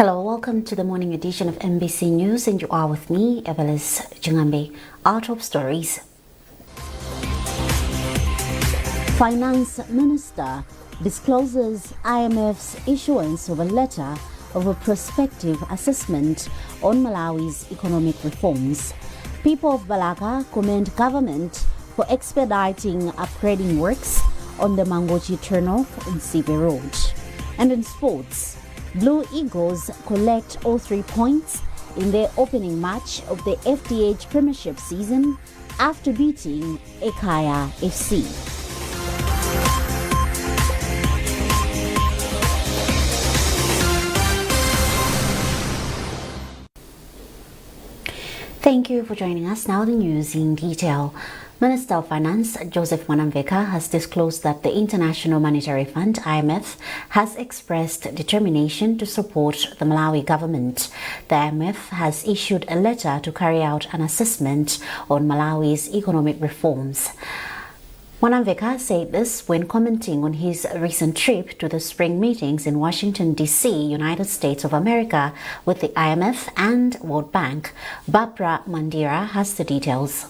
Hello, welcome to the morning edition of MBC News, and you are with me, Evelis Jungambe. Our top stories. Finance Minister discloses IMF's issuance of a letter of a prospective assessment on Malawi's economic reforms. People of Balaka commend government for expediting upgrading works on the Mangochi turnoff on Sibe Road. And in sports, Blue Eagles collect all 3 points in their opening match of the FDH Premiership season after beating Ekaya FC. Thank you for joining us. Now the news in detail. Minister of Finance Joseph Mwanamveka has disclosed that the International Monetary Fund, IMF, has expressed determination to support the Malawi government. The IMF has issued a letter to carry out an assessment on Malawi's economic reforms. Mwanamveka said this when commenting on his recent trip to the spring meetings in Washington, D.C., United States of America, with the IMF and World Bank. Barbara Mandira has the details.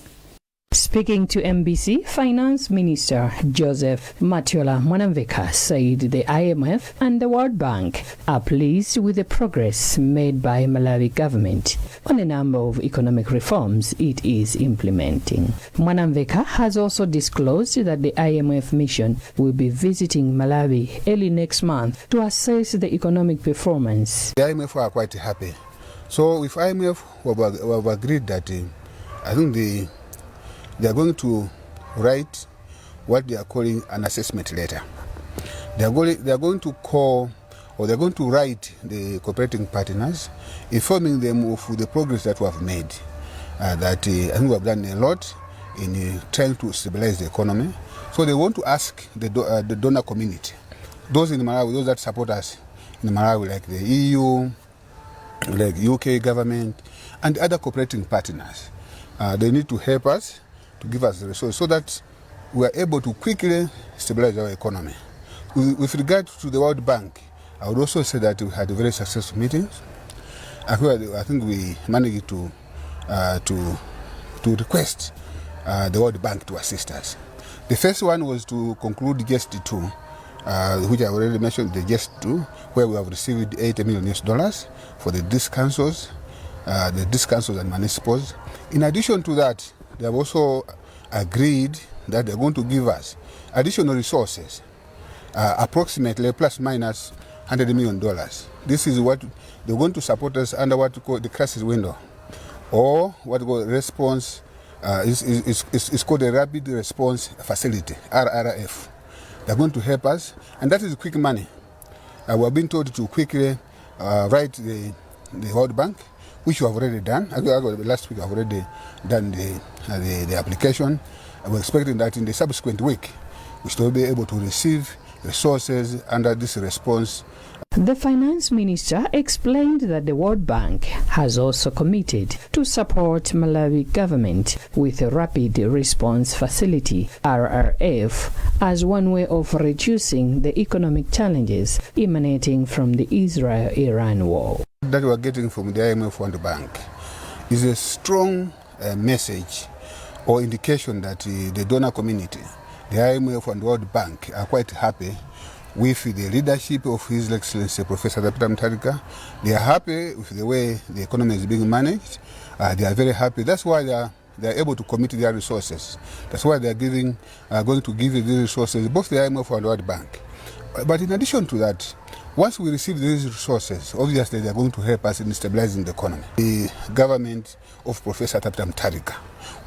Speaking to MBC, Finance Minister Joseph Mwanamveka said the IMF and the World Bank are pleased with the progress made by Malawi government on a number of economic reforms it is implementing. Mwanamveka has also disclosed that the IMF mission will be visiting Malawi early next month to assess the economic performance. The IMF are quite happy. So with IMF, we have agreed that I think they are going to write what they are calling an assessment letter. They are going to call, or they are going to write the cooperating partners, informing them of the progress that we have made. That I think we have done a lot in trying to stabilize the economy. So they want to ask the donor community, those in Malawi, those that support us in Malawi, like the EU, like UK government, and other cooperating partners. They need to help us, to give us the resources so that we are able to quickly stabilize our economy. With regard to the World Bank, I would also say that we had very successful meetings. I think we managed to request the World Bank to assist us. The first one was to conclude GEST 2, which I already mentioned, the GEST 2, where we have received $80 million for the district councils and municipals. In addition to that, they have also agreed that they're going to give us additional resources, approximately plus minus $100 million. This is what they're going to support us under what we call the crisis window, or what we call response, is called the Rapid Response Facility, RRF. They're going to help us, and that is quick money. We have been told to quickly write the World Bank, which we have already done. Last week I have already done the application. We're expecting that in the subsequent week we should be able to receive resources under this response. The Finance Minister explained that the World Bank has also committed to support Malawi government with a Rapid Response Facility, RRF, as one way of reducing the economic challenges emanating from the Israel-Iran war. That we are getting from the IMF and the bank is a strong message or indication that the donor community, the IMF and the World Bank, are quite happy with the leadership of His Excellency Professor Zabuka. They are happy with the way the economy is being managed. They are very happy. That's why they are able to commit their resources. That's why they are going to give the resources, both the IMF and the World Bank. But in addition to that, once we receive these resources, obviously they are going to help us in stabilizing the economy. The government of Professor Zabuka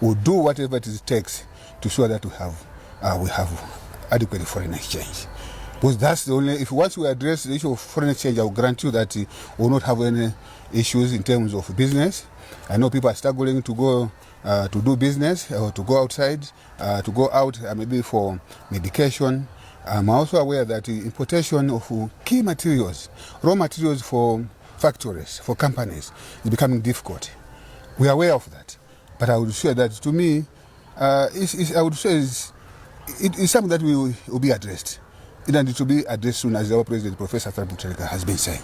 will do whatever it takes to show that we have adequate foreign exchange. Because that's the only, if once we address the issue of foreign exchange, I will grant you that we will not have any issues in terms of business. I know people are struggling to go to do business or to go outside, to go out maybe for medication. I'm also aware that the importation of key materials, raw materials for factories, for companies, is becoming difficult. We are aware of that. But I would say that to me, I would say it's something that will be addressed. It will be addressed soon, as our President, Professor Zabuka, has been saying.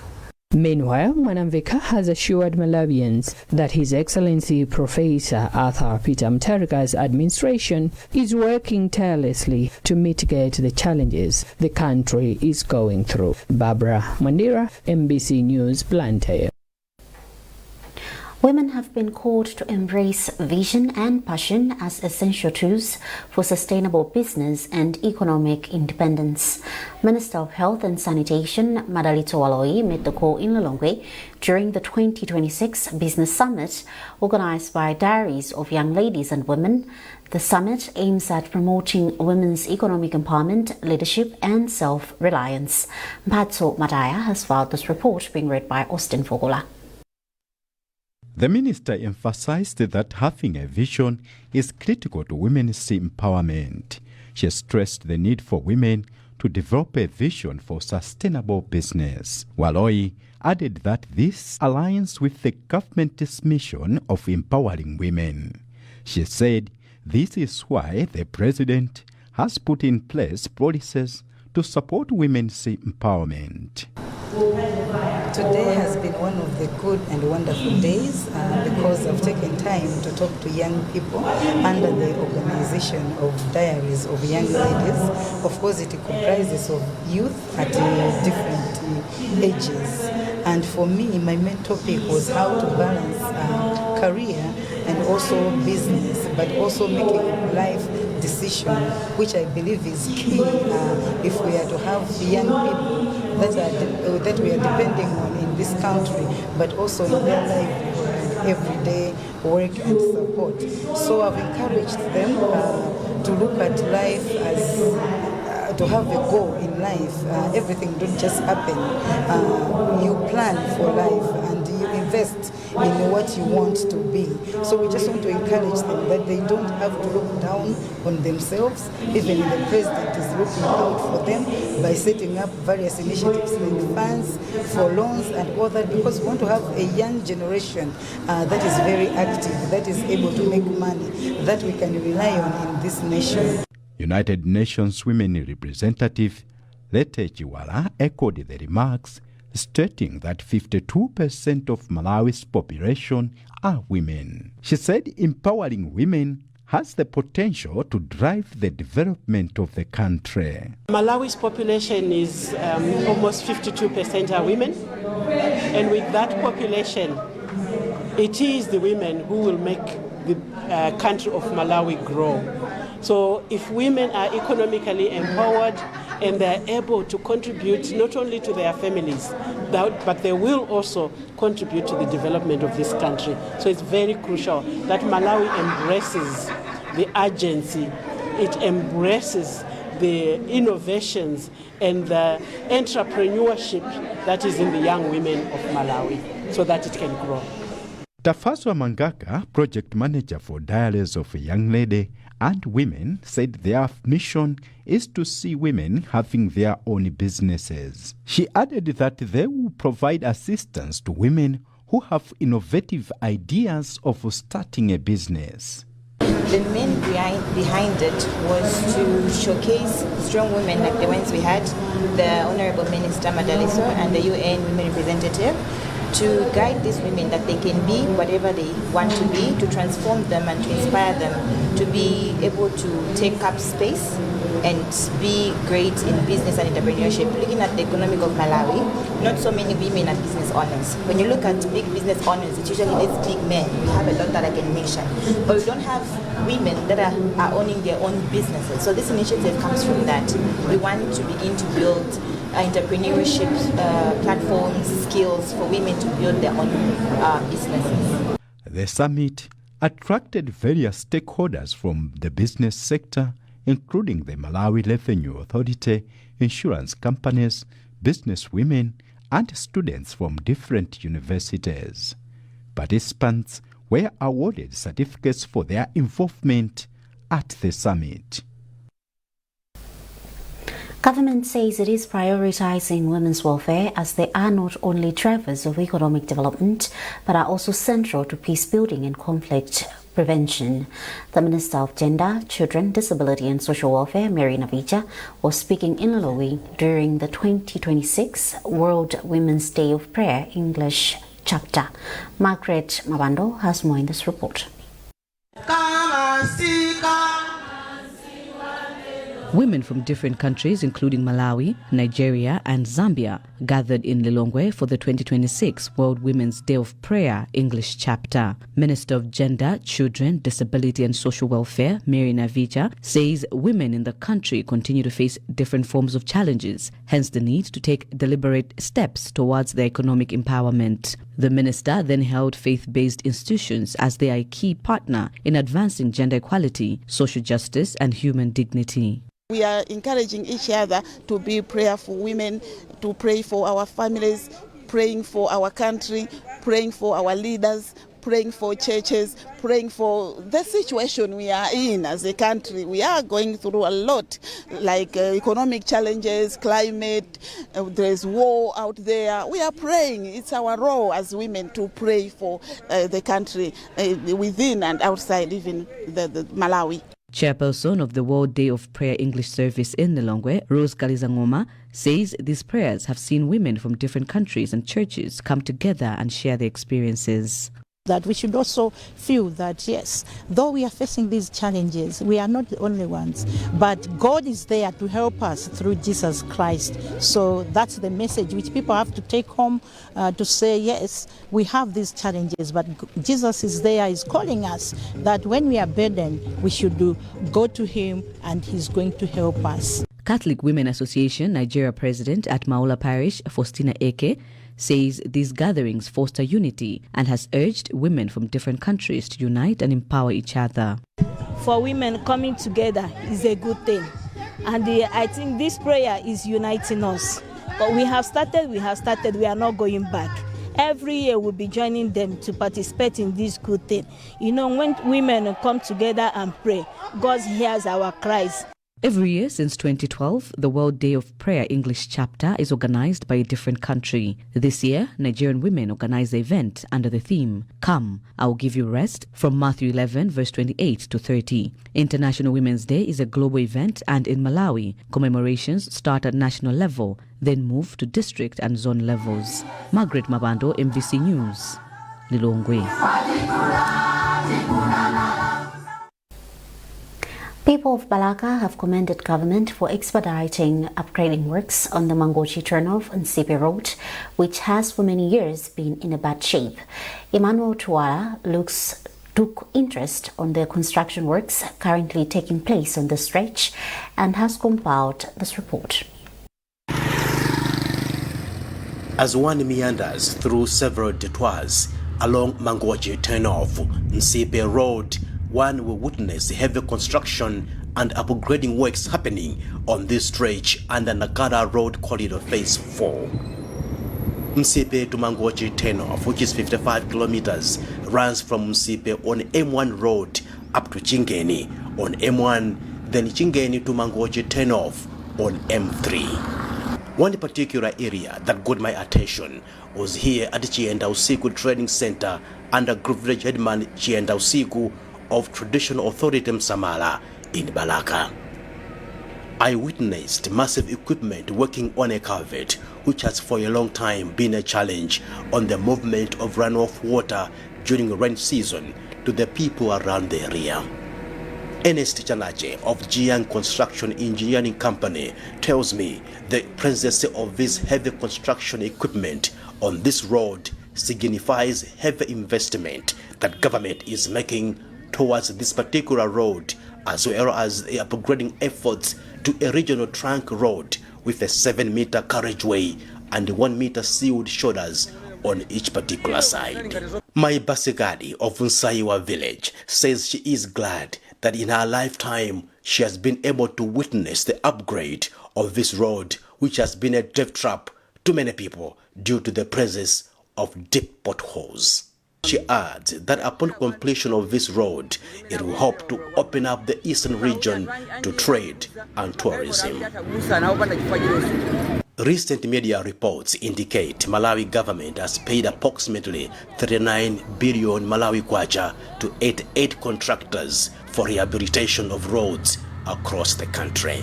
Meanwhile, Mwanamveka has assured Malawians that His Excellency Professor Arthur Peter Mutharika's administration is working tirelessly to mitigate the challenges the country is going through. Barbara Mandira, MBC News, Blantyre. Women have been called to embrace vision and passion as essential tools for sustainable business and economic independence. Minister of Health and Sanitation, Madalito Waloi, made the call in Lilongwe during the 2026 Business Summit organized by Diaries of Young Ladies and Women. The summit aims at promoting women's economic empowerment, leadership and self-reliance. Mphatso Mataya has filed this report, being read by Austin Fogola. The minister emphasized that having a vision is critical to women's empowerment. She stressed the need for women to develop a vision for sustainable business. Waloi added that this aligns with the government's mission of empowering women. She said this is why the president has put in place policies to support women's empowerment. Today has been one of the good and wonderful days because I've taken time to talk to young people under the organization of Diaries of Young Ladies. Of course, it comprises of youth at different ages. And for me, my main topic was how to balance career and also business, but also making a life decision, which I believe is key if we are to have young people that we are depending on in this country, but also in their livelihood, everyday work and support. So I've encouraged them to look at life as to have a goal in life. Everything don't just happen. You plan for life and you invest in what you want to be. So we just want to encourage them that they don't have to look down on themselves. Even the president is looking out for them by setting up various initiatives like funds for loans and all that, because we want to have a young generation that is very active, that is able to make money, that we can rely on in this nation. United Nations Women Representative Lete Chikhwawa echoed the remarks, stating that 52% of Malawi's population are women. She said empowering women has the potential to drive the development of the country. Malawi's population is almost 52% are women, and with that population, it is the women who will make the country of Malawi grow. So if women are economically empowered and they're able to contribute not only to their families, but they will also contribute to the development of this country. So it's very crucial that Malawi embraces the urgency, it embraces the innovations and the entrepreneurship that is in the young women of Malawi so that it can grow. Tafaswa Mangaka, project manager for Diaries of a Young Lady and Women, said their mission is to see women having their own businesses. She added that they will provide assistance to women who have innovative ideas of starting a business. The main behind it was to showcase strong women like the ones we had, the Honorable Minister Madaliso and the UN Women Representative, to guide these women that they can be whatever they want to be, to transform them and to inspire them to be able to take up space and be great in business and entrepreneurship. Looking at the economy of Malawi, not so many women are business owners. When you look at big business owners, it's usually these big men. We have a lot that I can mention, but we don't have women that are owning their own businesses. So this initiative comes from that. We want to begin to build entrepreneurship platforms, skills for women to build their own businesses. The summit attracted various stakeholders from the business sector, including the Malawi Revenue Authority, insurance companies, business women, and students from different universities. Participants were awarded certificates for their involvement at the summit. Government says it is prioritizing women's welfare as they are not only drivers of economic development but are also central to peace building and conflict prevention. The Minister of Gender, Children, Disability and Social Welfare, Mary Navija, was speaking in Malawi during the 2026 World Women's Day of Prayer English chapter. Margaret Mabando has more in this report. Women from different countries, including Malawi, Nigeria, and Zambia, gathered in Lilongwe for the 2026 World Women's Day of Prayer English chapter. Minister of Gender, Children, Disability and Social Welfare, Mary Navija, says women in the country continue to face different forms of challenges, hence the need to take deliberate steps towards their economic empowerment. The minister then held faith-based institutions as they are a key partner in advancing gender equality, social justice, and human dignity. We are encouraging each other to be prayerful women, to pray for our families, praying for our country, praying for our leaders, praying for churches, praying for the situation we are in as a country. We are going through a lot, like economic challenges, climate, there's war out there. We are praying. It's our role as women to pray for the country within and outside even the Malawi. Chairperson of the World Day of Prayer English Service in Lilongwe, Rose Kalizangoma, says these prayers have seen women from different countries and churches come together and share their experiences. That we should also feel that, yes, though we are facing these challenges, we are not the only ones, but God is there to help us through Jesus Christ. So that's the message which people have to take home to say, yes, we have these challenges, but Jesus is there, is calling us that when we are burdened, we should go to him and he's going to help us. Catholic Women Association Nigeria President at Maula Parish, Faustina Eke, says these gatherings foster unity and has urged women from different countries to unite and empower each other. For women, coming together is a good thing. And I think this prayer is uniting us. But we have started, we are not going back. Every year we'll be joining them to participate in this good thing. You know, when women come together and pray, God hears our cries. Every year since 2012, the World Day of Prayer English chapter is organized by a different country. This year, Nigerian women organized the event under the theme, Come, I will give you rest, from Matthew 11, verse 28 to 30. International Women's Day is a global event, and in Malawi, commemorations start at national level, then move to district and zone levels. Margaret Mabando, MVC News, Lilongwe. People of Balaka have commended government for expediting upgrading works on the Mangochi turnoff on Sipe Road, which has for many years been in a bad shape. Emmanuel Tuala took interest on the construction works currently taking place on the stretch and has compiled this report. As one meanders through several detours along Mangochi turnoff on Sipe Road, one will witness heavy construction and upgrading works happening on this stretch under Nakada Road Corridor Phase 4. Msipe to Mangochi turnoff, which is 55 kilometers, runs from Msipe on M1 Road up to Chingeni on M1, then Chingeni to Mangochi turnoff on M3. One particular area that got my attention was here at Chienda Usiku Training Center under Group Village Headman Chienda Usiku of Traditional Authority Msamala in Balaka. I witnessed massive equipment working on a culvert, which has for a long time been a challenge on the movement of runoff water during rain season to the people around the area. Ernest Chanache of Jiang Construction Engineering Company tells me the presence of this heavy construction equipment on this road signifies heavy investment that government is making towards this particular road, as well as the upgrading efforts to a regional trunk road with a 7-meter carriageway and 1-meter sealed shoulders on each particular side. My Basigadi of Nsaiwa village says she is glad that in her lifetime she has been able to witness the upgrade of this road, which has been a death trap to many people due to the presence of deep potholes. She adds that upon completion of this road, it will help to open up the eastern region to trade and tourism. Recent media reports indicate Malawi government has paid approximately 39 billion Malawi kwacha to 88 contractors for rehabilitation of roads across the country.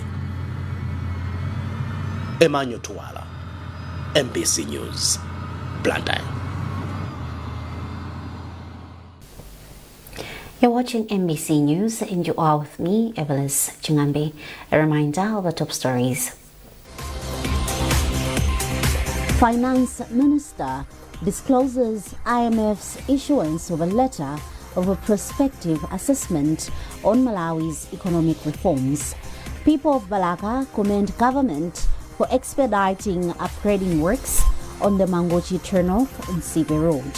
Emmanuel Tuwala, MBC News, Blantyre. You're watching MBC News and you are with me, Evelis Chingambi. A reminder of the top stories. Finance Minister discloses IMF's issuance of a letter of a prospective assessment on Malawi's economic reforms. People of Balaka commend government for expediting upgrading works on the Mangochi turnoff on Sibe Road.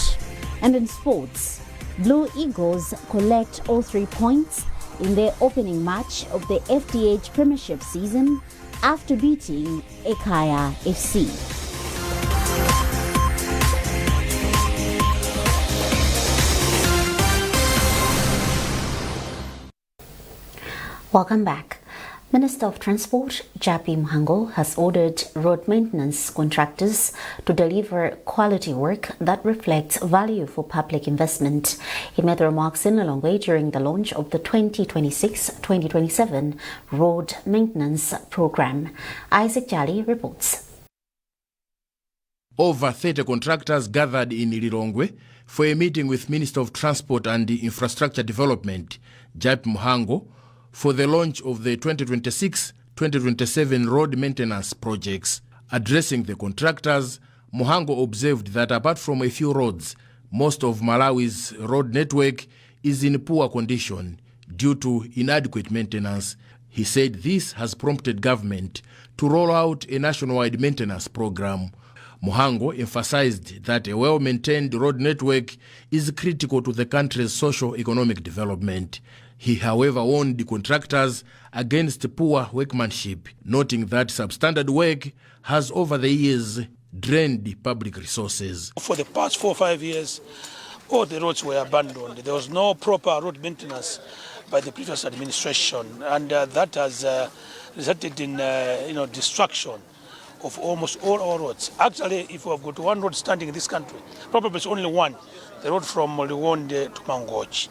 And in sports, Blue Eagles collect all 3 points in their opening match of the FDH Premiership season after beating Ekaya FC. Welcome back. Minister of Transport Japi Mhango has ordered road maintenance contractors to deliver quality work that reflects value for public investment. He made the remarks in Lilongwe during the launch of the 2026-2027 road maintenance program. Isaac Jali reports. Over 30 contractors gathered in Lilongwe for a meeting with Minister of Transport and Infrastructure Development Japi Mhango for the launch of the 2026-2027 road maintenance projects. Addressing the contractors, Mhango observed that apart from a few roads, most of Malawi's road network is in poor condition due to inadequate maintenance. He said this has prompted government to roll out a nationwide maintenance program. Mhango emphasized that a well-maintained road network is critical to the country's socio-economic development. He, however, warned the contractors against poor workmanship, noting that substandard work has over the years drained public resources. For the past 4 or 5 years, all the roads were abandoned. There was no proper road maintenance by the previous administration, and that has resulted in destruction of almost all our roads. Actually, if we have got one road standing in this country, probably it's only one, the road from Liwonde to Mangochi.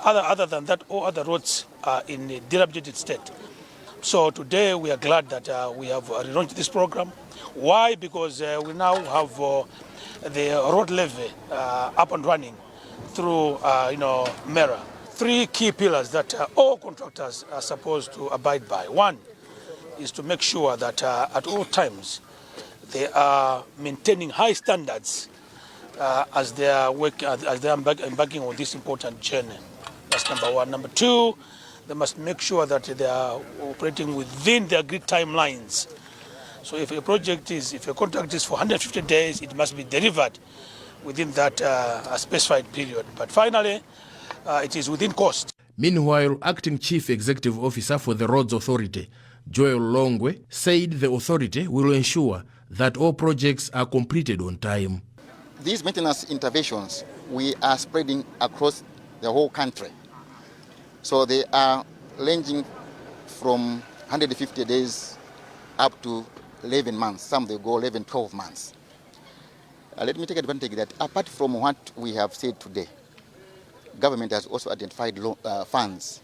Other than that, all other roads are in a dilapidated state. So today we are glad that we have relaunched this program. Why? Because we now have the road levy up and running through MERA. 3 key pillars that all contractors are supposed to abide by. One is to make sure that at all times they are maintaining high standards as they are embarking on this important journey. That's number one. Number two, they must make sure that they are operating within the agreed timelines. So if a contract is for 150 days, it must be delivered within that specified period. But finally, it is within cost. Meanwhile, Acting Chief Executive Officer for the Roads Authority, Joel Longwe, said the authority will ensure that all projects are completed on time. These maintenance interventions, we are spreading across the whole country. So they are ranging from 150 days up to 11 months. Some they go 11, 12 months. Let me take advantage that apart from what we have said today, government has also identified funds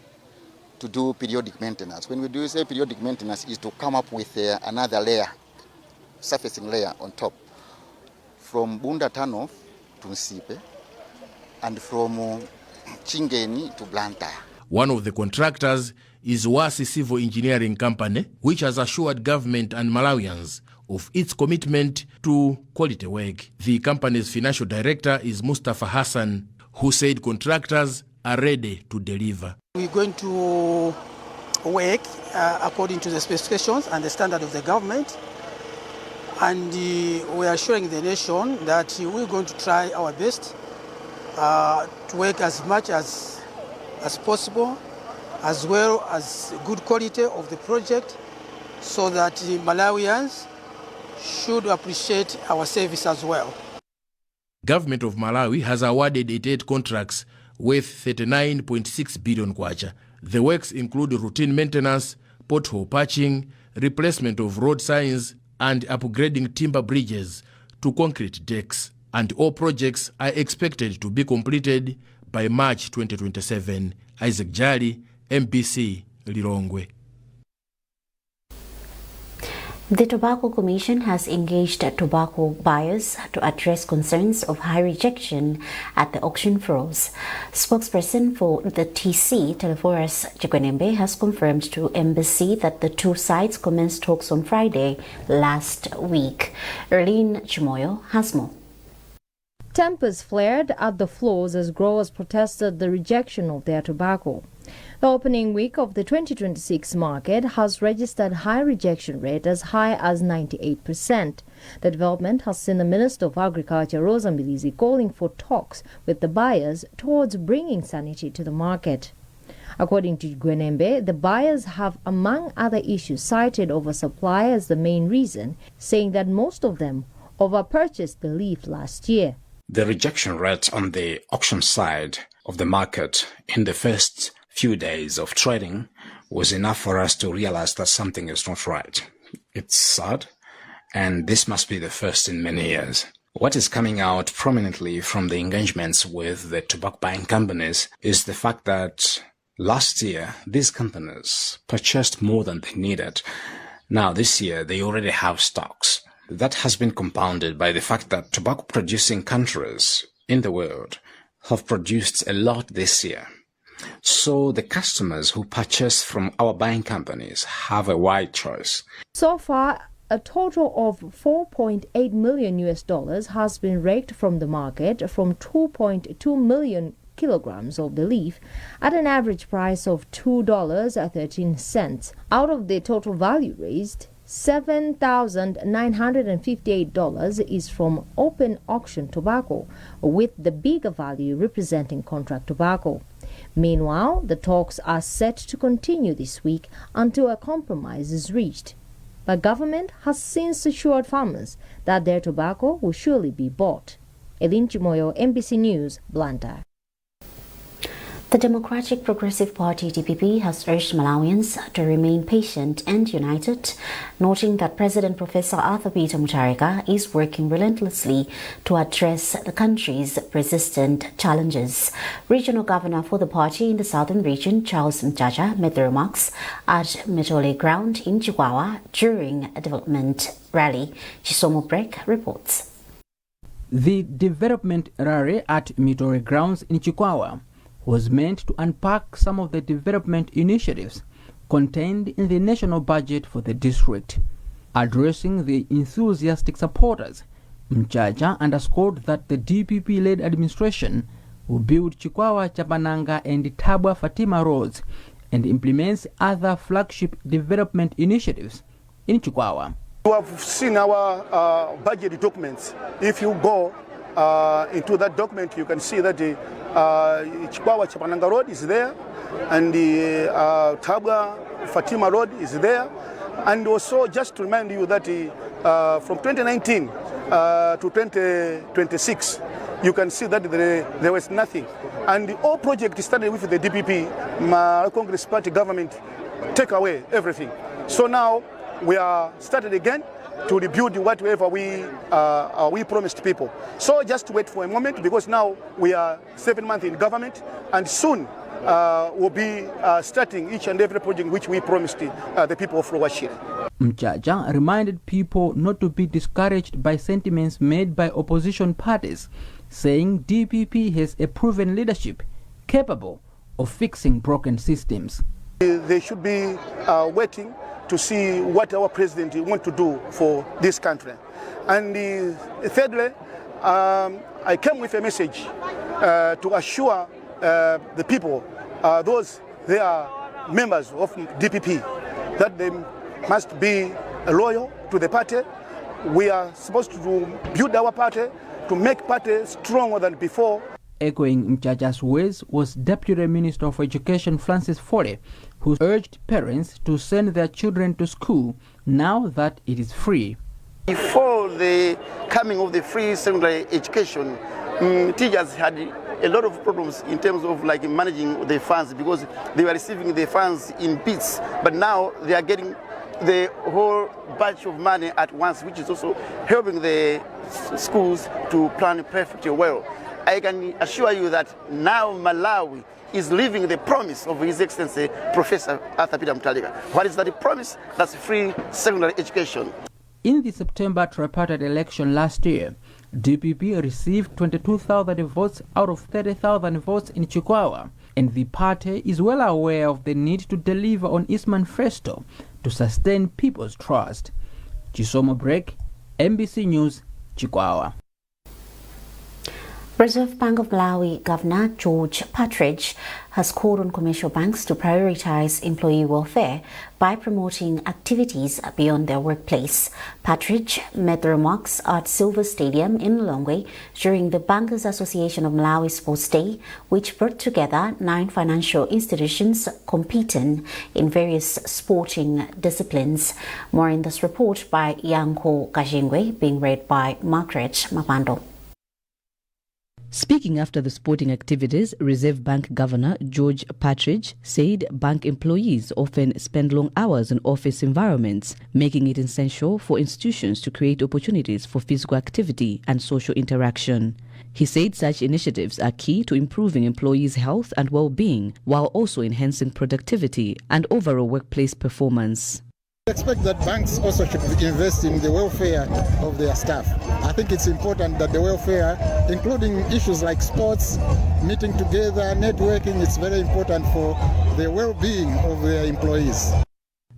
to do periodic maintenance. When we do say periodic maintenance is to come up with another layer, surfacing layer on top, from Bunda Turnoff to Nsipe and from Chingeni to Blantyre. One of the contractors is Wasi Civil Engineering Company, which has assured government and Malawians of its commitment to quality work. The company's financial director is Mustafa Hassan, who said contractors are ready to deliver. We're going to work according to the specifications and the standard of the government, and we are showing the nation that we're going to try our best to work as much as possible, as well as good quality of the project, so that the Malawians should appreciate our service as well. Government of Malawi has awarded 88 contracts worth 39.6 billion kwacha. The works include routine maintenance, pothole patching, replacement of road signs, and upgrading timber bridges to concrete decks, and all projects are expected to be completed by March 2027. Isaac Jali, MBC, Lilongwe. The Tobacco Commission has engaged tobacco buyers to address concerns of high rejection at the auction floors. Spokesperson for the TC, Teleforus Chikhwawa, has confirmed to MBC that the two sides commenced talks on Friday last week. Erlene Chimoyo has more. Tempers flared at the floors as growers protested the rejection of their tobacco. The opening week of the 2026 market has registered high rejection rate as high as 98%. The development has seen the Minister of Agriculture, Rosa Mbilizi, calling for talks with the buyers towards bringing sanity to the market. According to Gwenembe, the buyers have, among other issues, cited oversupply as the main reason, saying that most of them overpurchased the leaf last year. The rejection rate on the auction side of the market in the first few days of trading was enough for us to realize that something is not right. It's sad, and this must be the first in many years. What is coming out prominently from the engagements with the tobacco buying companies is the fact that last year these companies purchased more than they needed. Now this year they already have stocks. That has been compounded by the fact that tobacco-producing countries in the world have produced a lot this year. So the customers who purchase from our buying companies have a wide choice. So far, a total of $4.8 million has been raked from the market from 2.2 million kilograms of the leaf at an average price of $2.13. Out of the total value raised, $7,958 is from open auction tobacco, with the bigger value representing contract tobacco. Meanwhile, the talks are set to continue this week until a compromise is reached. The government has since assured farmers that their tobacco will surely be bought. Elin Chimoyo, MBC News, Blantyre. The Democratic Progressive Party DPP has urged Malawians to remain patient and united, noting that President Professor Arthur Peter Mutharika is working relentlessly to address the country's persistent challenges. Regional Governor for the party in the southern region, Charles Mchacha, made the remarks at Mitole Ground in Chikhwawa during a development rally. Chisomo Brek reports. The development rally at Mitole Grounds in Chikhwawa was meant to unpack some of the development initiatives contained in the national budget for the district. Addressing the enthusiastic supporters, Mchacha underscored that the DPP-led administration will build Chikhwawa Chapananga and Tabwa Fatima roads and implements other flagship development initiatives in Chikhwawa. You have seen our budget documents. If you go into that document, you can see that Chikhwawa Chapananga Road is there, and the Tabwa Fatima Road is there. And also, just to remind you that from 2019 to 2026, you can see that there was nothing. And all projects started with the DPP, Malawi Congress Party government, take away everything. So now we are started again to rebuild whatever we promised people. So just wait for a moment, because now we are 7 months in government, and soon we'll be starting each and every project which we promised the people of Rwashire. Mchacha reminded people not to be discouraged by sentiments made by opposition parties, saying DPP has a proven leadership capable of fixing broken systems. They should be waiting to see what our president wants to do for this country. And thirdly, I came with a message to assure the people, those they are members of DPP, that they must be loyal to the party. We are supposed to build our party, to make party stronger than before. Echoing Mchacha's words was Deputy Minister of Education Francis Fore, who urged parents to send their children to school now that it is free. Before the coming of the free secondary education, teachers had a lot of problems in terms of managing the funds, because they were receiving the funds in bits, but now they are getting the whole bunch of money at once, which is also helping the schools to plan perfectly well. I can assure you that now Malawi is living the promise of His Excellency Professor Arthur Peter Mutharika. What is that promise? That's free secondary education. In the September tripartite election last year, DPP received 22,000 votes out of 30,000 votes in Chikhwawa, and the party is well aware of the need to deliver on its manifesto to sustain people's trust. Chisomo Break, MBC News, Chikhwawa. Reserve Bank of Malawi Governor George Partridge has called on commercial banks to prioritize employee welfare by promoting activities beyond their workplace. Partridge made the remarks at Silver Stadium in Lilongwe during the Bankers Association of Malawi Sports Day, which brought together 9 financial institutions competing in various sporting disciplines. More in this report by Yanko Kajingwe, being read by Margaret Mapando. Speaking after the sporting activities, Reserve Bank Governor George Partridge said bank employees often spend long hours in office environments, making it essential for institutions to create opportunities for physical activity and social interaction. He said such initiatives are key to improving employees' health and well-being, while also enhancing productivity and overall workplace performance. I expect that banks also should invest in the welfare of their staff. I think it's important that the welfare, including issues like sports, meeting together, networking, it's very important for the well-being of their employees.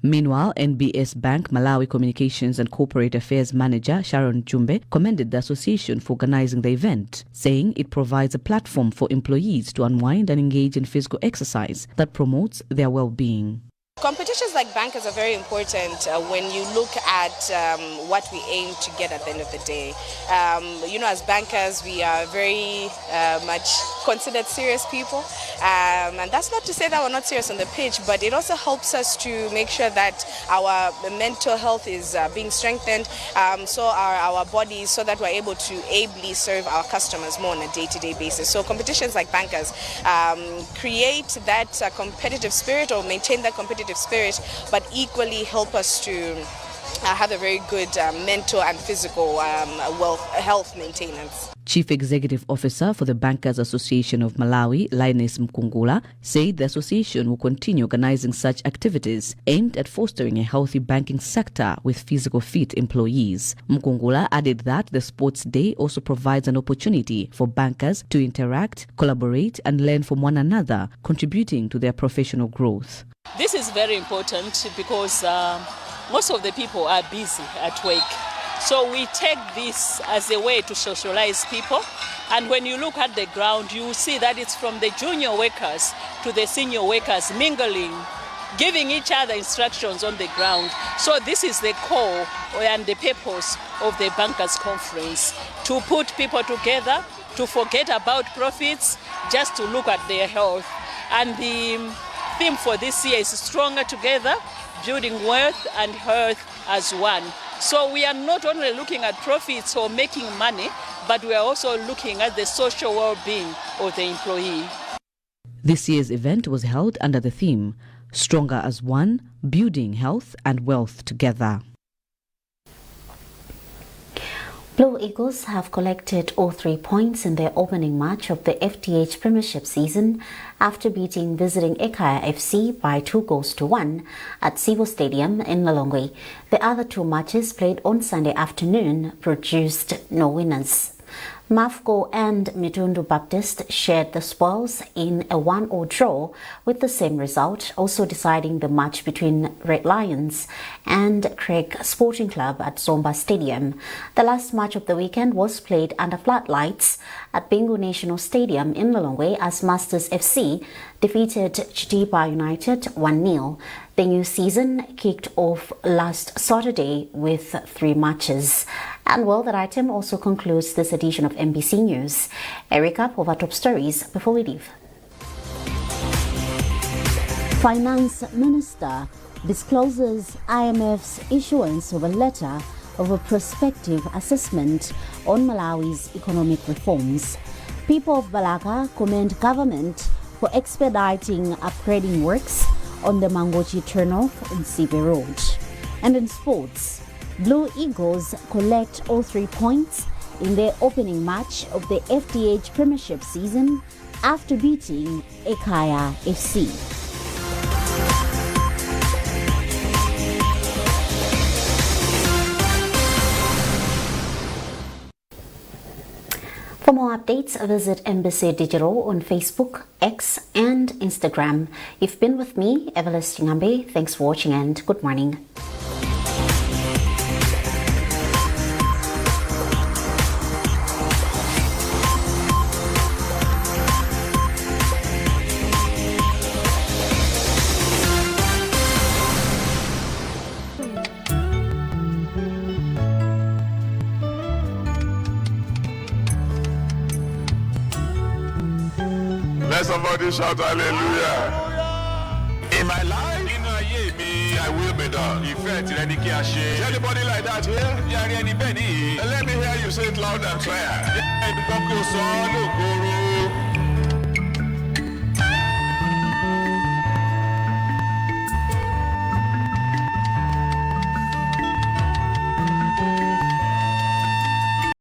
Meanwhile, NBS Bank Malawi Communications and Corporate Affairs Manager Sharon Jumbe commended the association for organizing the event, saying it provides a platform for employees to unwind and engage in physical exercise that promotes their well-being. Competitions like bankers are very important when you look at what we aim to get at the end of the day. As bankers, we are very much considered serious people. And that's not to say that we're not serious on the pitch, but it also helps us to make sure that our mental health is being strengthened, so are our bodies, so that we're able to ably serve our customers more on a day-to-day basis. So competitions like bankers create that competitive spirit, or maintain that competitive spirit, but equally help us to have a very good mental and physical health maintenance. Chief Executive Officer for the Bankers Association of Malawi, Linus Mkungula, said the association will continue organizing such activities aimed at fostering a healthy banking sector with physical fit employees. Mkungula added that the Sports Day also provides an opportunity for bankers to interact, collaborate, and learn from one another, contributing to their professional growth. This is very important because most of the people are busy at work. So we take this as a way to socialize people. And when you look at the ground, you see that it's from the junior workers to the senior workers mingling, giving each other instructions on the ground. So this is the core and the purpose of the Bankers Conference, to put people together, to forget about profits, just to look at their health. And the theme for this year is Stronger Together, Building Wealth and Health as One. So we are not only looking at profits or making money, but we are also looking at the social well-being of the employee. This year's event was held under the theme, Stronger as One, Building Health and Wealth Together. Blue Eagles have collected all 3 points in their opening match of the FDH Premiership season after beating visiting Ekaya FC by 2-1 at Sivo Stadium in Lilongwe. The other 2 matches played on Sunday afternoon produced no winners. Mafco and Mitundu Baptist shared the spoils in a 1-1 draw with the same result, also deciding the match between Red Lions and Craig Sporting Club at Zomba Stadium. The last match of the weekend was played under floodlights at Bingu National Stadium in Lilongwe as Masters FC defeated Chitipa United 1-0. The new season kicked off last Saturday with 3 matches. And well, that item also concludes this edition of MBC News. A recap of our top stories before we leave. Finance Minister discloses IMF's issuance of a letter of a prospective assessment on Malawi's economic reforms. People of Balaka commend government for expediting upgrading works on the Mangochi turnoff in Sibe Road. And in sports, Blue Eagles collect all 3 points in their opening match of the FDH Premiership season after beating Ekaya FC. For more updates, visit Embassy Digital on Facebook, X, and Instagram. You've been with me, Evelyn Ngambe. Thanks for watching and good morning. Let somebody shout hallelujah. In my life, I will be done. Is anybody like that here? Let me hear you say it loud and clear.